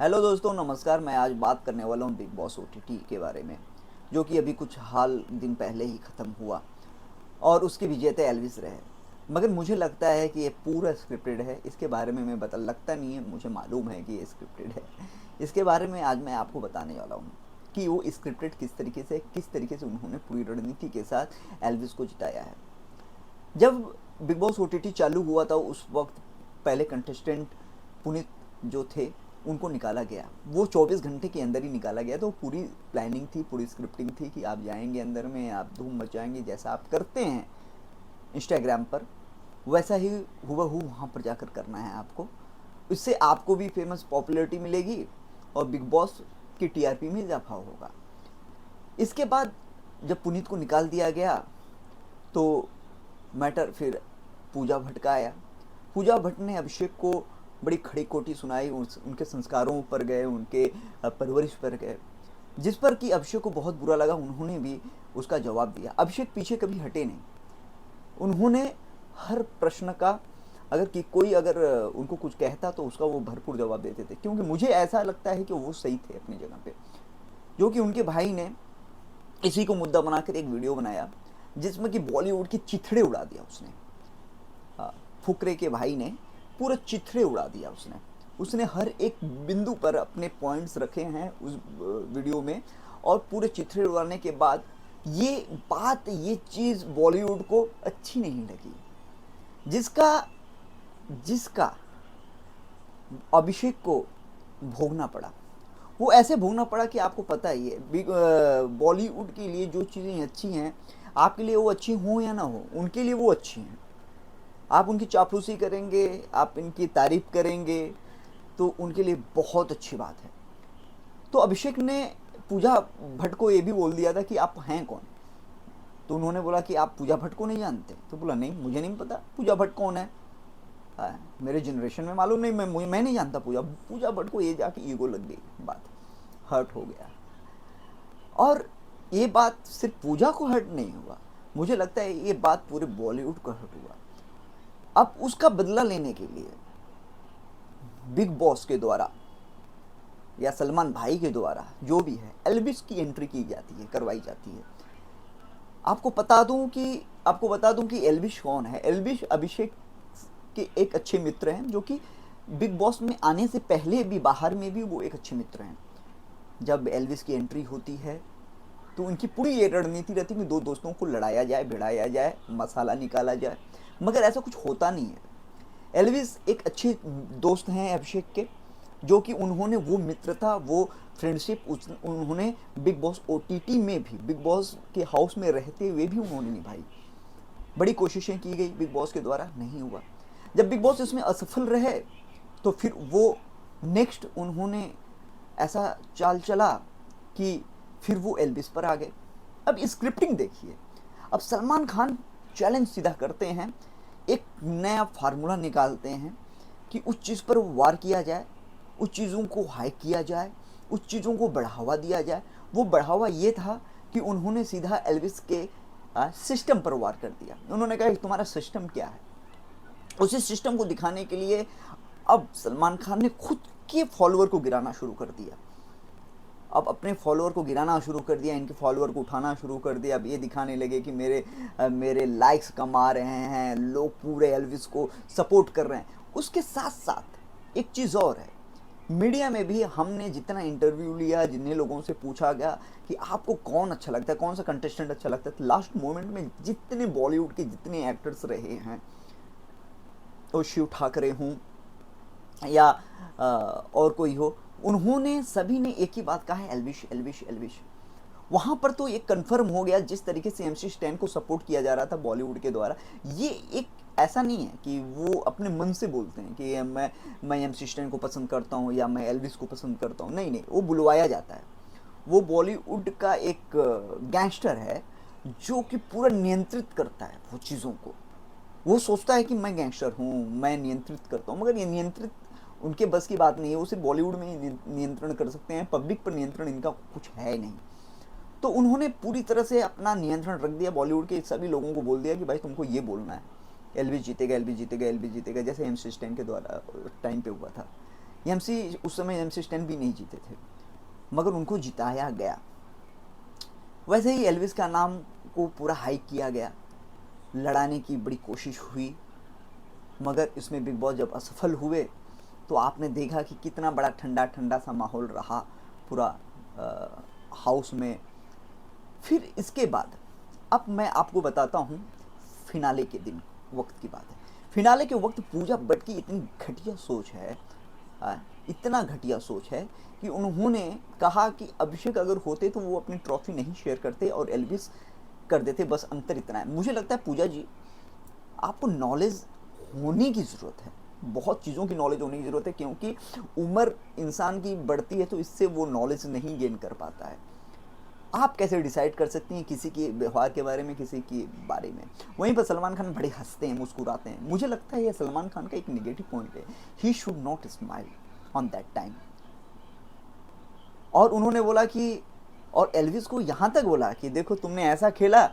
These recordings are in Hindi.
हेलो दोस्तों, नमस्कार। मैं आज बात करने वाला हूँ बिग बॉस ओटीटी के बारे में, जो कि अभी कुछ हाल दिन पहले ही ख़त्म हुआ और उसके विजेता एल्विस रहे। मगर मुझे लगता है कि ये पूरा स्क्रिप्टेड है। इसके बारे में मैं बता लगता नहीं है, मुझे मालूम है कि ये स्क्रिप्टेड है। इसके बारे में आज मैं आपको बताने वाला हूँ कि वो स्क्रिप्टेड किस तरीके से उन्होंने पूरी रणनीति के साथ एल्विस को जिताया है। जब बिग बॉस ओटीटी चालू हुआ था उस वक्त पहले कंटेस्टेंट पुनीत जो थे उनको निकाला गया। वो 24 घंटे के अंदर ही निकाला गया। तो पूरी प्लानिंग थी, पूरी स्क्रिप्टिंग थी कि आप जाएंगे अंदर में, आप धूम मचाएंगे जैसा आप करते हैं इंस्टाग्राम पर, वैसा ही हुबहू वहाँ पर जाकर करना है आपको। इससे आपको भी फेमस पॉपुलैरिटी मिलेगी और बिग बॉस की टीआरपी में इजाफा होगा। इसके बाद जब पुनीत को निकाल दिया गया तो मैटर फिर पूजा भट्ट का आया। पूजा भट्ट ने अभिषेक को बड़ी खड़ी कोटी सुनाई, उनके संस्कारों पर गए, उनके परवरिश पर गए, जिस पर कि अभिषेक को बहुत बुरा लगा। उन्होंने भी उसका जवाब दिया। अभिषेक पीछे कभी हटे नहीं। उन्होंने हर प्रश्न का अगर उनको कुछ कहता तो उसका वो भरपूर जवाब देते थे, क्योंकि मुझे ऐसा लगता है कि वो सही थे अपनी जगह पे। जो कि उनके भाई ने इसी को मुद्दा बनाकर एक वीडियो बनाया जिसमें कि बॉलीवुड के चिथड़े उड़ा दिया उसने। फुकरे के भाई ने पूरा चिथड़े उड़ा दिया उसने। उसने हर एक बिंदु पर अपने पॉइंट्स रखे हैं उस वीडियो में, और पूरे चिथड़े उड़ाने के बाद ये चीज़ बॉलीवुड को अच्छी नहीं लगी, जिसका जिसका अभिषेक को भोगना पड़ा। वो ऐसे भोगना पड़ा कि आपको पता ही है, बॉलीवुड के लिए जो चीज़ें अच्छी हैं आपके लिए वो अच्छी हों या ना हो, उनके लिए वो अच्छी हैं। आप उनकी चापलूसी करेंगे, आप इनकी तारीफ करेंगे तो उनके लिए बहुत अच्छी बात है। तो अभिषेक ने पूजा भट्ट को ये भी बोल दिया था कि आप हैं कौन। तो उन्होंने बोला कि आप पूजा भट्ट को नहीं जानते। तो बोला नहीं, मुझे नहीं पता पूजा भट्ट कौन है। मेरे जनरेशन में मालूम नहीं, मैं नहीं जानता पूजा भट्ट को। ये जाके ईगो लग गई, बात हर्ट हो गया। और ये बात सिर्फ पूजा को हर्ट नहीं हुआ, मुझे लगता है ये बात पूरे बॉलीवुड को हर्ट हुआ। अब उसका बदला लेने के लिए बिग बॉस के द्वारा या सलमान भाई के द्वारा जो भी है, एल्विस की एंट्री की जाती है, करवाई जाती है। आपको बता दूं कि एल्विस कौन है। एल्विस अभिषेक के एक अच्छे मित्र हैं, जो कि बिग बॉस में आने से पहले भी बाहर में भी वो एक अच्छे मित्र हैं। जब एल्विस की एंट्री होती है तो उनकी पूरी ये रणनीति रहती है कि दो दोस्तों को लड़ाया जाए, भिड़ाया जाए, मसाला निकाला जाए, मगर ऐसा कुछ होता नहीं है। एल्विस एक अच्छे दोस्त हैं अभिषेक के, जो कि उन्होंने वो मित्रता, वो फ्रेंडशिप उन्होंने बिग बॉस ओटीटी में भी, बिग बॉस के हाउस में रहते हुए भी उन्होंने निभाई। बड़ी कोशिशें की गई बिग बॉस के द्वारा, नहीं हुआ। जब बिग बॉस इसमें असफल रहे तो फिर वो नेक्स्ट उन्होंने ऐसा चाल चला कि फिर वो एल्विस पर आ गए। अब स्क्रिप्टिंग देखिए। अब सलमान खान चैलेंज सीधा करते हैं, एक नया फार्मूला निकालते हैं कि उस चीज़ पर वार किया जाए, उस चीज़ों को हाइक किया जाए, उस चीज़ों को बढ़ावा दिया जाए। वो बढ़ावा ये था कि उन्होंने सीधा एल्विस के सिस्टम पर वार कर दिया। उन्होंने कहा कि तुम्हारा सिस्टम क्या है। उसी सिस्टम को दिखाने के लिए अब सलमान खान ने खुद के फॉलोअर को गिराना शुरू कर दिया। अब अपने फॉलोअर को गिराना शुरू कर दिया, इनके फॉलोअर को उठाना शुरू कर दिया। अब ये दिखाने लगे कि मेरे लाइक्स कम आ रहे हैं, लोग पूरे एल्विस को सपोर्ट कर रहे हैं। उसके साथ साथ एक चीज़ और है, मीडिया में भी हमने जितना इंटरव्यू लिया, जितने लोगों से पूछा गया कि आपको कौन अच्छा लगता है, कौन सा कंटेस्टेंट अच्छा लगता है, तो लास्ट मोमेंट में जितने बॉलीवुड के जितने एक्टर्स रहे हैं, तो शिव ठाकरे हों या और कोई हो, उन्होंने सभी ने एक ही बात कहा है, एल्विश एल्विश एल्विश। वहाँ पर तो एक कंफर्म हो गया, जिस तरीके से MC स्टैन को सपोर्ट किया जा रहा था बॉलीवुड के द्वारा। ये एक ऐसा नहीं है कि वो अपने मन से बोलते हैं कि मैं MC स्टैन को पसंद करता हूँ या मैं एल्विस को पसंद करता हूँ। नहीं नहीं, वो बुलवाया जाता है। वो बॉलीवुड का एक गैंगस्टर है जो कि पूरा नियंत्रित करता है वो चीज़ों को। वो सोचता है कि मैं गैंगस्टर हूँ, मैं नियंत्रित करता हूँ, मगर ये नियंत्रित उनके बस की बात नहीं है। वो सिर्फ बॉलीवुड में ही नियंत्रण कर सकते हैं, पब्लिक पर नियंत्रण इनका कुछ है नहीं। तो उन्होंने पूरी तरह से अपना नियंत्रण रख दिया। बॉलीवुड के सभी लोगों को बोल दिया कि भाई तुमको ये बोलना है, एल्विस जीतेगा, एल्विस जीतेगा, एल्विस जीतेगा, जैसे MC स्टैन के द्वारा टाइम पे हुआ था एमसी उस समय एमसी स्टैन भी नहीं जीते थे, मगर उनको जिताया गया। वैसे ही एल्विस का नाम को पूरा हाइक किया गया, लड़ाने की बड़ी कोशिश हुई, मगर इसमें बिग बॉस जब असफल हुए तो आपने देखा कि कितना बड़ा ठंडा ठंडा सा माहौल रहा पूरा हाउस में। फिर इसके बाद अब मैं आपको बताता हूँ फिनाले के दिन वक्त की बात है। फिनाले के वक्त पूजा भट्ट की इतनी घटिया सोच है, इतना घटिया सोच है कि उन्होंने कहा कि अभिषेक अगर होते तो वो अपनी ट्रॉफी नहीं शेयर करते और एल्विस कर देते, बस अंतर इतना है। मुझे लगता है पूजा जी आपको नॉलेज होने की ज़रूरत है, बहुत चीज़ों की नॉलेज होने की ज़रूरत है, क्योंकि उम्र इंसान की बढ़ती है तो इससे वो नॉलेज नहीं गेन कर पाता है। आप कैसे डिसाइड कर सकती हैं किसी के व्यवहार के बारे में, किसी के बारे में। वहीं पर सलमान खान बड़े हंसते हैं, मुस्कुराते हैं। मुझे लगता है ये सलमान खान का एक नेगेटिव पॉइंट है, he should not smile on that time. और उन्होंने बोला कि, और एल्विस को यहाँ तक बोला कि देखो तुमने ऐसा खेला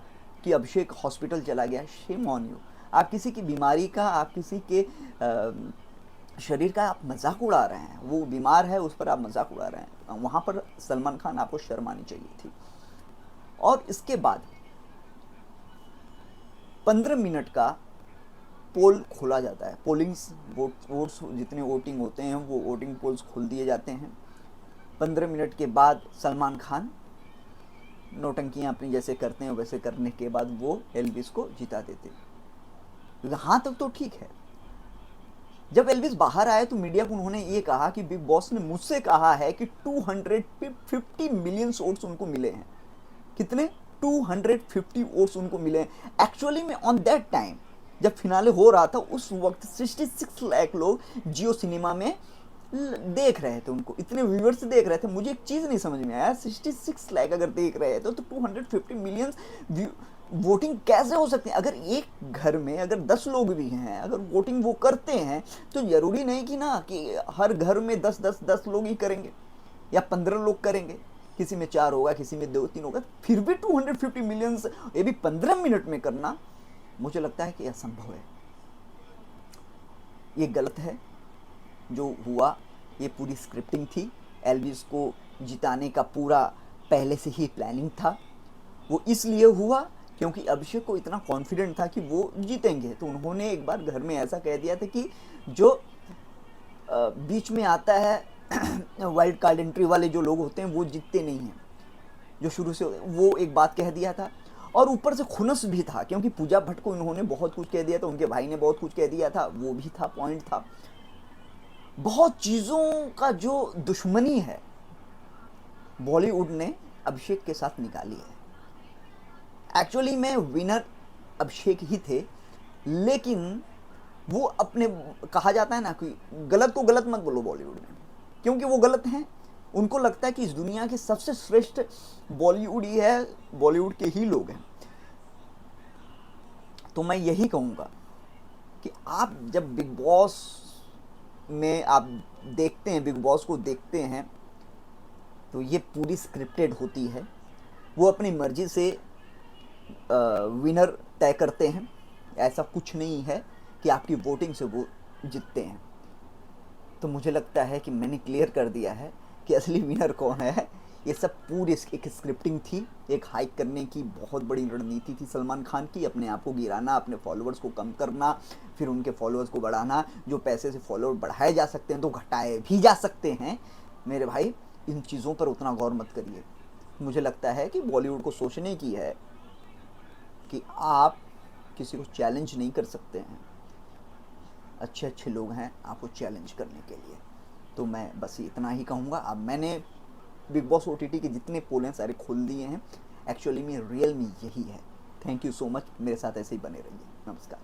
कि अभिषेक हॉस्पिटल चला गया, शेम ऑन यू। आप किसी की बीमारी का, आप किसी के शरीर का आप मजाक उड़ा रहे हैं, वो बीमार है उस पर आप मजाक उड़ा रहे हैं। वहाँ पर सलमान खान आपको शर्म आनी चाहिए थी। और इसके बाद 15 मिनट का पोल खोला जाता है, पोलिंग्स वोट्स जितने वोटिंग होते हैं वो वोटिंग पोल्स खोल दिए जाते हैं। 15 मिनट के बाद सलमान खान नौटंकियाँ अपनी जैसे करते हैं वैसे करने के बाद वो एल्विस को जिता देते। यहाँ तक तो ठीक है। जब एल्विस बाहर आए तो मीडिया को उन्होंने ये कहा कि बिग बॉस ने मुझसे कहा है कि 250 मिलियन वोट्स उनको मिले हैं। कितने? 250 वोट्स उनको मिले हैं। एक्चुअली में ऑन दैट टाइम जब फिनाले हो रहा था उस वक्त 66 लाख लोग जियो सिनेमा में देख रहे थे, उनको इतने व्यूअर्स देख रहे थे। मुझे एक चीज़ नहीं समझ में आया, 66 लाख अगर देख रहे थे तो 250 मिलियन वोटिंग कैसे हो सकती है? अगर एक घर में अगर 10 लोग भी हैं, अगर वोटिंग वो करते हैं तो जरूरी नहीं कि ना कि हर घर में 10 लोग ही करेंगे या 15 लोग करेंगे, किसी में 4 होगा, किसी में 2-3 होगा, फिर भी 250 मिलियन ये भी 15 मिनट में करना मुझे लगता है कि असंभव है। ये गलत है जो हुआ, ये पूरी स्क्रिप्टिंग थी। एल्विस को जिताने का पूरा पहले से ही प्लानिंग था। वो इसलिए हुआ क्योंकि अभिषेक को इतना कॉन्फिडेंट था कि वो जीतेंगे, तो उन्होंने एक बार घर में ऐसा कह दिया था कि जो बीच में आता है वाइल्ड कार्ड एंट्री वाले जो लोग होते हैं वो जीतते नहीं हैं, जो शुरू से वो एक बात कह दिया था। और ऊपर से खुनस भी था क्योंकि पूजा भट्ट को उन्होंने बहुत कुछ कह दिया था, उनके भाई ने बहुत कुछ कह दिया था, वो भी था, पॉइंट था। बहुत चीज़ों का जो दुश्मनी है बॉलीवुड ने अभिषेक के साथ निकाली है। एक्चुअली में विनर अभिषेक ही थे, लेकिन वो अपने, कहा जाता है ना कि गलत को गलत मत बोलो बॉलीवुड में, क्योंकि वो गलत हैं। उनको लगता है कि इस दुनिया के सबसे श्रेष्ठ बॉलीवुड ही है, बॉलीवुड के ही लोग हैं। तो मैं यही कहूँगा कि आप जब बिग बॉस में आप देखते हैं, बिग बॉस को देखते हैं, तो ये पूरी स्क्रिप्टेड होती है। वो अपनी मर्जी से विनर तय करते हैं, ऐसा कुछ नहीं है कि आपकी वोटिंग से वो जीतते हैं। तो मुझे लगता है कि मैंने क्लियर कर दिया है कि असली विनर कौन है। ये सब पूरी एक स्क्रिप्टिंग थी, एक हाइक करने की बहुत बड़ी रणनीति थी सलमान खान की, अपने आप को गिराना, अपने फॉलोअर्स को कम करना, फिर उनके फॉलोअर्स को बढ़ाना। जो पैसे से फॉलोअर बढ़ाए जा सकते हैं तो घटाए भी जा सकते हैं। मेरे भाई इन चीज़ों पर उतना गौर मत करिए। मुझे लगता है कि बॉलीवुड को सोचने की है कि आप किसी को चैलेंज नहीं कर सकते हैं। अच्छे अच्छे लोग हैं आपको चैलेंज करने के लिए। तो मैं बस इतना ही कहूँगा। अब मैंने बिग बॉस OTT के जितने पोल हैं सारे खोल दिए हैं। एक्चुअली में रियल में यही है। थैंक यू सो मच, मेरे साथ ऐसे ही बने रहिए। नमस्कार।